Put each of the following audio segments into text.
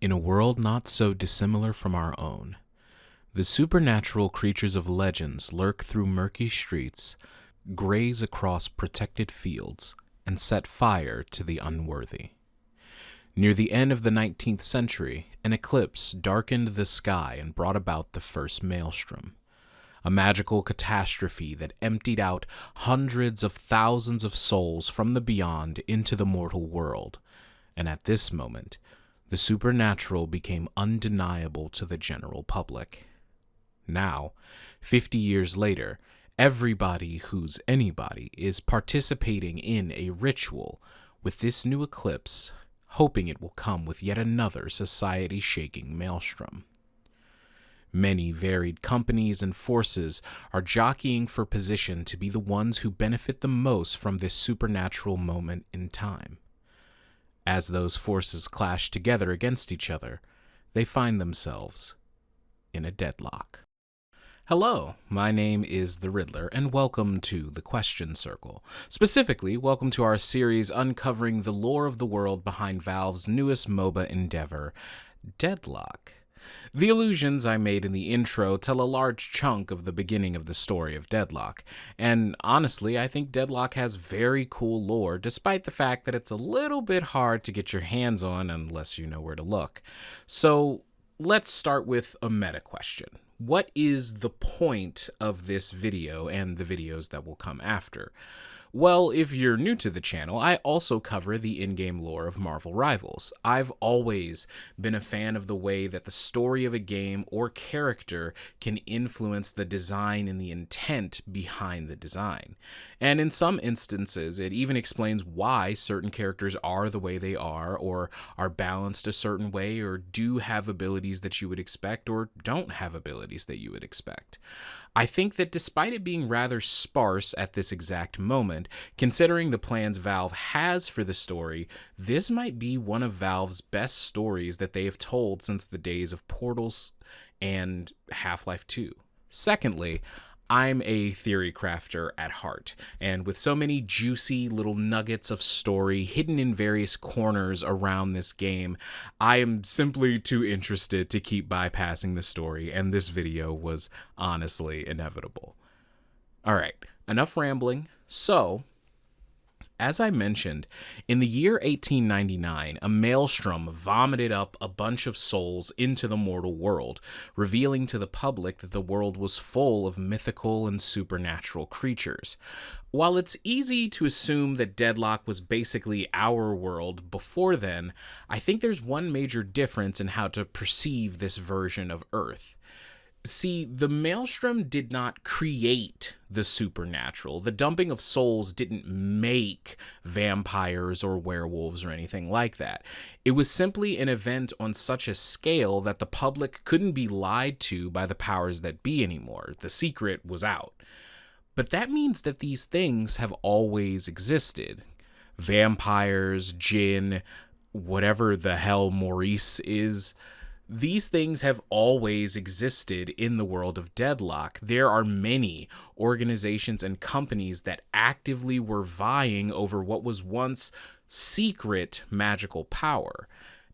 In a world not so dissimilar from our own, the supernatural creatures of legends lurk through murky streets, graze across protected fields, and set fire to the unworthy. Near the end of the 19th century, an eclipse darkened the sky and brought about the first maelstrom, a magical catastrophe that emptied out hundreds of thousands of souls from the beyond into the mortal world. And at this moment, the supernatural became undeniable to the general public. Now, 50 years later, everybody who's anybody is participating in a ritual with this new eclipse, hoping it will come with yet another society-shaking maelstrom. Many varied companies and forces are jockeying for position to be the ones who benefit the most from this supernatural moment in time. As those forces clash together against each other, they find themselves in a deadlock. Hello, my name is The Riddler, and welcome to The Question Circle. Specifically, welcome to our series uncovering the lore of the world behind Valve's newest MOBA endeavor, Deadlock. The allusions I made in the intro tell a large chunk of the beginning of the story of Deadlock, and honestly, I think Deadlock has very cool lore, despite the fact that it's a little bit hard to get your hands on unless you know where to look. So, let's start with a meta question. What is the point of this video and the videos that will come after? Well, if you're new to the channel, I also cover the in-game lore of Marvel Rivals. I've always been a fan of the way that the story of a game or character can influence the design and the intent behind the design. And in some instances, it even explains why certain characters are the way they are, or are balanced a certain way, or do have abilities that you would expect, or don't have abilities that you would expect. I think that despite it being rather sparse at this exact moment, considering the plans Valve has for the story, this might be one of Valve's best stories that they have told since the days of Portals and Half-Life 2. Secondly, I'm a theory crafter at heart, and with so many juicy little nuggets of story hidden in various corners around this game, I am simply too interested to keep bypassing the story, and this video was honestly inevitable. Alright, enough rambling. So, as I mentioned, in the year 1899, a maelstrom vomited up a bunch of souls into the mortal world, revealing to the public that the world was full of mythical and supernatural creatures. While it's easy to assume that Deadlock was basically our world before then, I think there's one major difference in how to perceive this version of Earth. See, the maelstrom did not create the supernatural. The dumping of souls didn't make vampires or werewolves or anything like that. It was simply an event on such a scale that the public couldn't be lied to by the powers that be anymore. The secret was out. But that means that these things have always existed. Vampires, jinn, whatever the hell Maurice is. These things have always existed in the world of Deadlock. There are many organizations and companies that actively were vying over what was once secret magical power.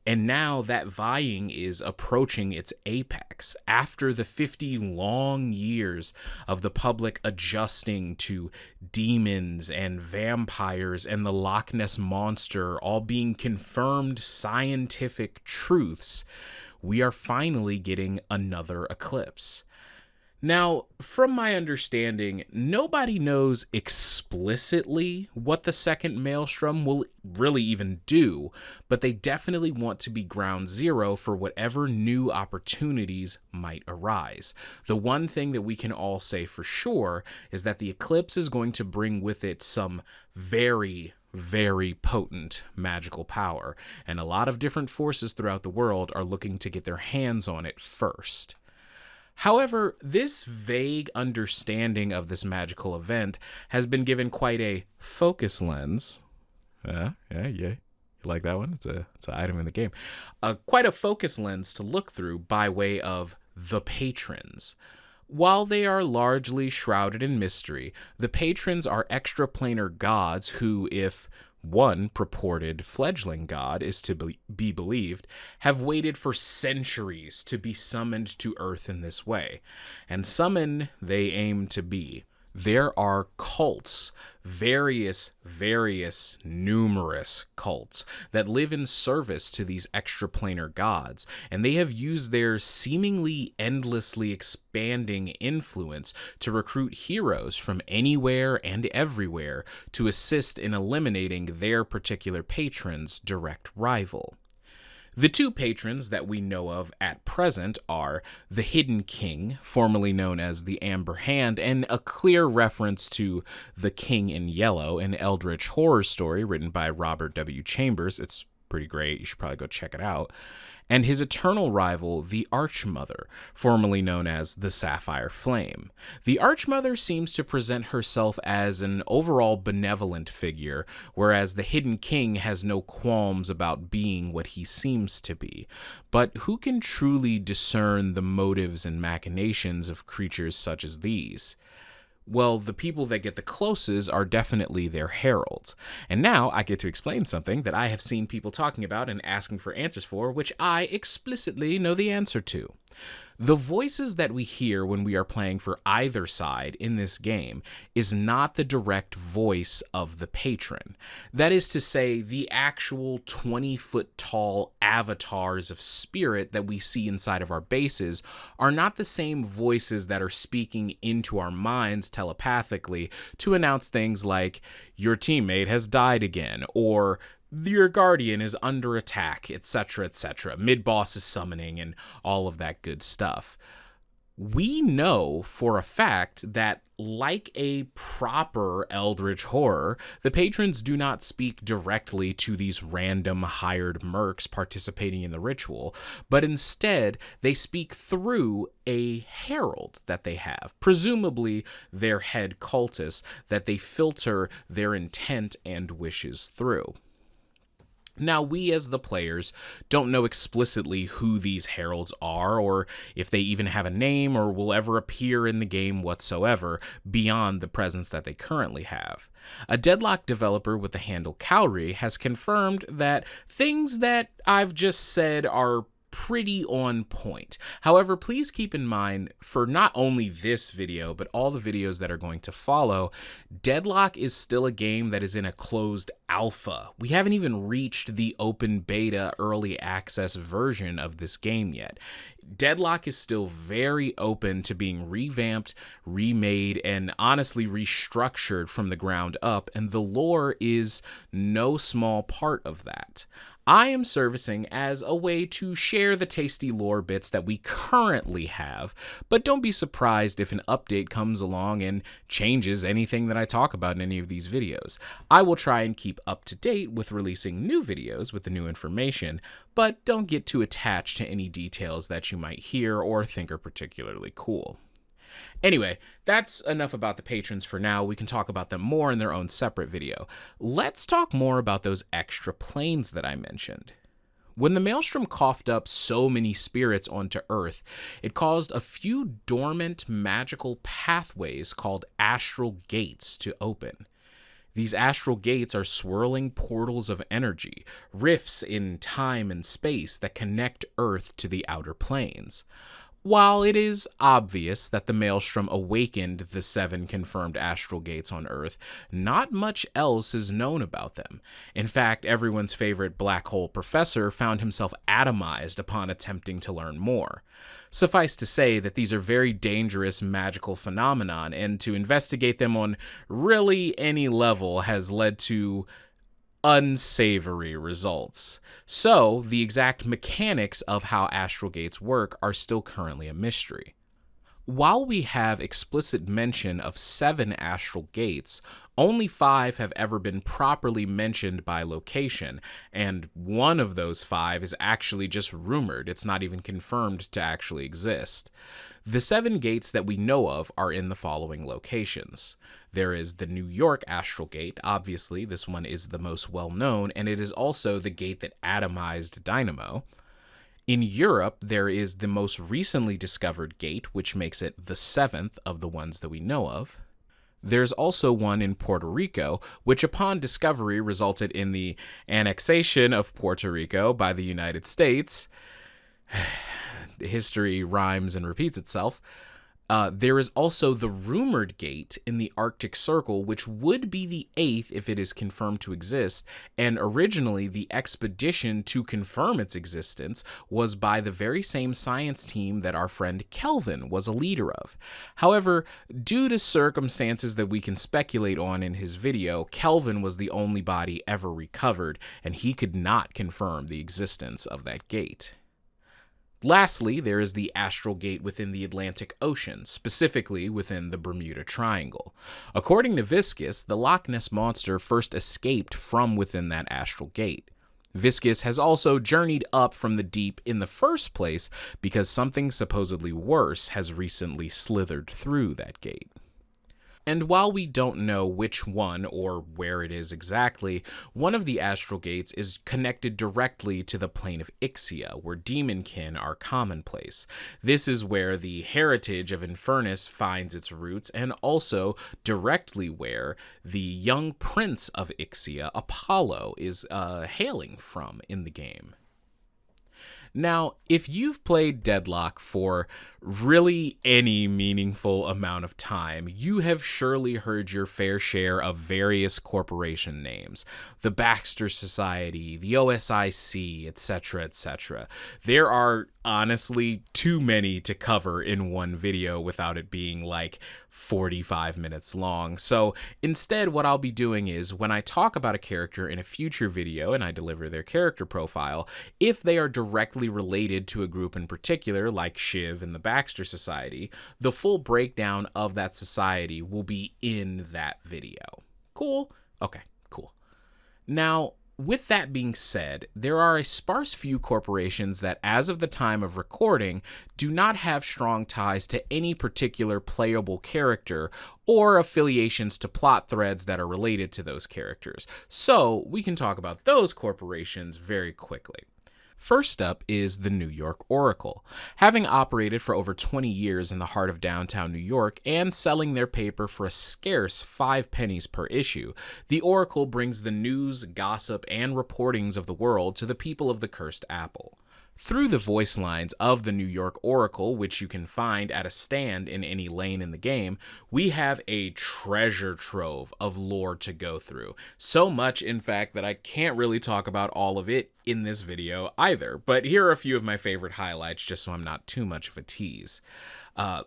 And now that vying is approaching its apex. After the 50 long years of the public adjusting to demons and vampires and the Loch Ness Monster all being confirmed scientific truths, we are finally getting another eclipse. Now, from my understanding, nobody knows explicitly what the second maelstrom will really even do, but they definitely want to be ground zero for whatever new opportunities might arise. The one thing that we can all say for sure is that the eclipse is going to bring with it some very potent magical power, and a lot of different forces throughout the world are looking to get their hands on it first. However, this vague understanding of this magical event has been given quite a focus lens. Yeah. You like that one? It's an item in the game. Quite a focus lens to look through by way of the patrons. While they are largely shrouded in mystery, the patrons are extraplanar gods who, if one purported fledgling god is to be believed, have waited for centuries to be summoned to Earth in this way. And summon they aim to be. There are cults, various, numerous cults that live in service to these extraplanar gods, and they have used their seemingly endlessly expanding influence to recruit heroes from anywhere and everywhere to assist in eliminating their particular patron's direct rival. The two patrons that we know of at present are the Hidden King, formerly known as the Amber Hand, and a clear reference to The King in Yellow, an eldritch horror story written by Robert W. Chambers. It's pretty great. You should probably go check it out. And his eternal rival, the Archmother, formerly known as the Sapphire Flame. The Archmother seems to present herself as an overall benevolent figure, whereas the Hidden King has no qualms about being what he seems to be. But who can truly discern the motives and machinations of creatures such as these? Well, the people that get the closest are definitely their heralds. And now I get to explain something that I have seen people talking about and asking for answers for, which I explicitly know the answer to. The voices that we hear when we are playing for either side in this game is not the direct voice of the patron. That is to say, the actual 20-foot tall avatars of spirit that we see inside of our bases are not the same voices that are speaking into our minds telepathically to announce things like, your teammate has died again, or your guardian is under attack, etc., etc. Mid-boss is summoning and all of that good stuff. We know for a fact that, like a proper eldritch horror, the patrons do not speak directly to these random hired mercs participating in the ritual, but instead they speak through a herald that they have, presumably their head cultist, that they filter their intent and wishes through. Now, we as the players don't know explicitly who these heralds are, or if they even have a name or will ever appear in the game whatsoever beyond the presence that they currently have. A Deadlock developer with the handle Cowrie has confirmed that things that I've just said are pretty on point. However, please keep in mind, for not only this video, but all the videos that are going to follow, Deadlock is still a game that is in a closed alpha. We haven't even reached the open beta early access version of this game yet. Deadlock is still very open to being revamped, remade, and honestly restructured from the ground up, and the lore is no small part of that. I am servicing as a way to share the tasty lore bits that we currently have, but don't be surprised if an update comes along and changes anything that I talk about in any of these videos. I will try and keep up to date with releasing new videos with the new information, but don't get too attached to any details that you might hear or think are particularly cool. Anyway, that's enough about the patrons for now. We can talk about them more in their own separate video. Let's talk more about those extra planes that I mentioned. When the maelstrom coughed up so many spirits onto Earth, it caused a few dormant magical pathways called astral gates to open. These astral gates are swirling portals of energy, rifts in time and space that connect Earth to the outer planes. While it is obvious that the maelstrom awakened the 7 confirmed astral gates on Earth, not much else is known about them. In fact, everyone's favorite black hole professor found himself atomized upon attempting to learn more. Suffice to say that these are very dangerous magical phenomenon, and to investigate them on really any level has led to unsavory results. So, the exact mechanics of how astral gates work are still currently a mystery. While we have explicit mention of 7 astral gates, only 5 have ever been properly mentioned by location, and one of those 5 is actually just rumored. It's not even confirmed to actually exist. The 7 gates that we know of are in the following locations. There is the New York Astral Gate. Obviously, this one is the most well-known, and it is also the gate that atomized Dynamo. In Europe, there is the most recently discovered gate, which makes it the 7th of the ones that we know of. There's also one in Puerto Rico, which upon discovery resulted in the annexation of Puerto Rico by the United States. History rhymes and repeats itself. There is also the rumored gate in the Arctic Circle, which would be the 8th if it is confirmed to exist, and originally the expedition to confirm its existence was by the very same science team that our friend Kelvin was a leader of. However, due to circumstances that we can speculate on in his video, Kelvin was the only body ever recovered, and he could not confirm the existence of that gate. Lastly, there is the Astral Gate within the Atlantic Ocean, specifically within the Bermuda Triangle. According to Viscus, the Loch Ness Monster first escaped from within that Astral Gate. Viscus has also journeyed up from the deep in the first place because something supposedly worse has recently slithered through that gate. And while we don't know which one or where it is exactly, one of the astral gates is connected directly to the plane of Ixia, where demonkin are commonplace. This is where the heritage of Infernus finds its roots, and also directly where the young prince of Ixia, Apollo, is hailing from in the game. Now, if you've played Deadlock for really any meaningful amount of time, you have surely heard your fair share of various corporation names. The Baxter Society, the OSIC, etc., etc. There are honestly too many to cover in one video without it being like 45 minutes long. So instead, what I'll be doing is when I talk about a character in a future video and I deliver their character profile, if they are directly related to a group in particular, like Shiv and the Baxter Society, the full breakdown of that society will be in that video. Cool? Okay, cool. Now, with that being said, there are a sparse few corporations that, as of the time of recording, do not have strong ties to any particular playable character or affiliations to plot threads that are related to those characters. So, we can talk about those corporations very quickly. First up is the New York Oracle. Having operated for over 20 years in the heart of downtown New York and selling their paper for a scarce 5 pennies per issue, the Oracle brings the news, gossip, and reportings of the world to the people of the Cursed Apple. Through the voice lines of the New York Oracle, which you can find at a stand in any lane in the game, we have a treasure trove of lore to go through. So much, in fact, that I can't really talk about all of it in this video either, but here are a few of my favorite highlights just so I'm not too much of a tease.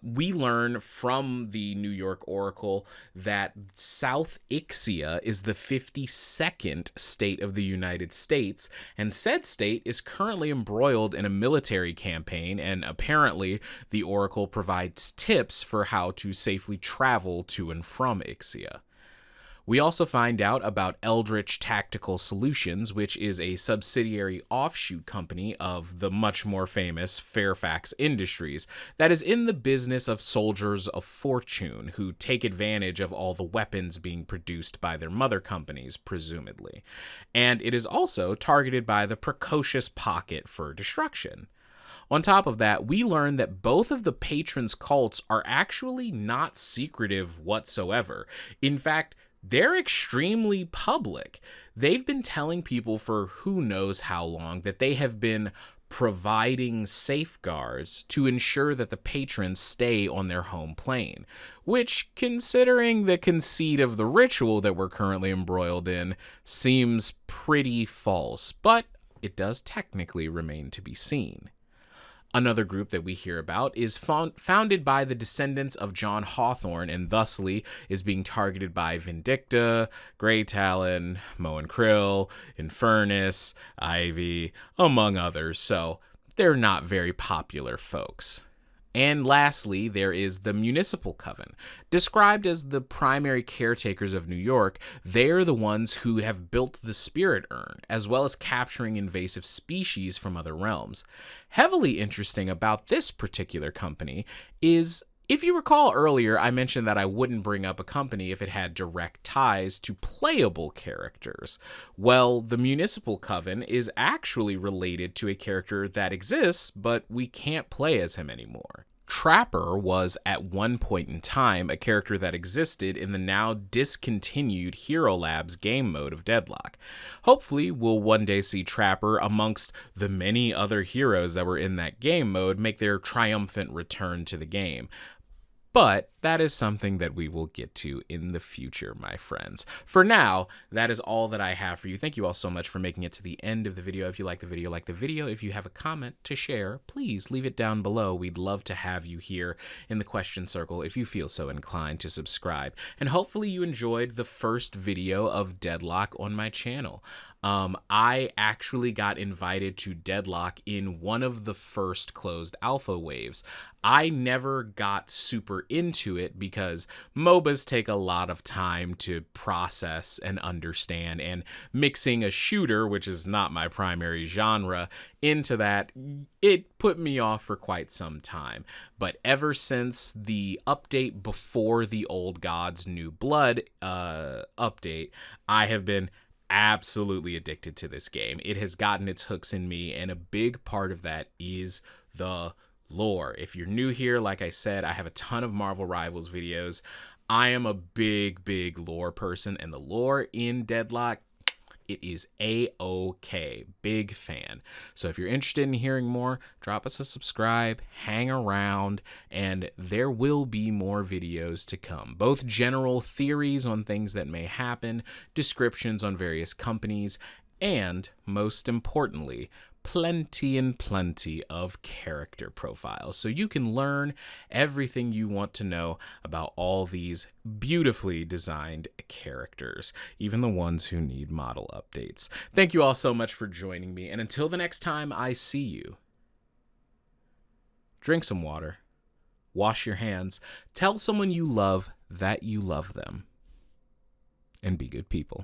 We learn from the New York Oracle that South Ixia is the 52nd state of the United States, and said state is currently embroiled in a military campaign, and apparently the Oracle provides tips for how to safely travel to and from Ixia. We also find out about Eldritch Tactical Solutions, which is a subsidiary offshoot company of the much more famous Fairfax Industries that is in the business of soldiers of fortune who take advantage of all the weapons being produced by their mother companies, presumably. And it is also targeted by the precocious Pocket for destruction. On top of that, we learn that both of the patrons' cults are actually not secretive whatsoever. In fact, they're extremely public. They've been telling people for who knows how long that they have been providing safeguards to ensure that the patrons stay on their home plane, which, considering the conceit of the ritual that we're currently embroiled in, seems pretty false, but it does technically remain to be seen. Another group that we hear about is founded by the descendants of John Hawthorne and thusly is being targeted by Vindicta, Grey Talon, Moen Krill, Infernus, Ivy, among others, so they're not very popular folks. And lastly, there is the Municipal Coven. Described as the primary caretakers of New York, they're the ones who have built the Spirit Urn, as well as capturing invasive species from other realms. Heavily interesting about this particular company is, if you recall earlier, I mentioned that I wouldn't bring up a company if it had direct ties to playable characters. Well, the Municipal Coven is actually related to a character that exists, but we can't play as him anymore. Trapper was, at one point in time, a character that existed in the now discontinued Hero Labs game mode of Deadlock. Hopefully, we'll one day see Trapper, amongst the many other heroes that were in that game mode, make their triumphant return to the game. But that is something that we will get to in the future, my friends. For now, that is all that I have for you. Thank you all so much for making it to the end of the video. If you like the video, like the video. If you have a comment to share, please leave it down below. We'd love to have you here in the question circle if you feel so inclined to subscribe. And hopefully you enjoyed the first video of Deadlock on my channel. I actually got invited to Deadlock in one of the first closed alpha waves. I never got super into it because MOBAs take a lot of time to process and understand, and mixing a shooter, which is not my primary genre, into that, it put me off for quite some time. But ever since the update before the Old Gods New Blood update, I have been absolutely addicted to this game. It has gotten its hooks in me, and a big part of that is the lore. If you're new here, like I said, I have a ton of Marvel Rivals videos. I am a big lore person, and the lore in Deadlock, it is A-OK. Big fan. So if you're interested in hearing more, drop us a subscribe, hang around, and there will be more videos to come. Both general theories on things that may happen, descriptions on various companies, and most importantly, plenty and plenty of character profiles, so you can learn everything you want to know about all these beautifully designed characters, even the ones who need model updates. Thank you all so much for joining me, and until the next time I see you, drink some water, wash your hands, tell someone you love that you love them, and be good people.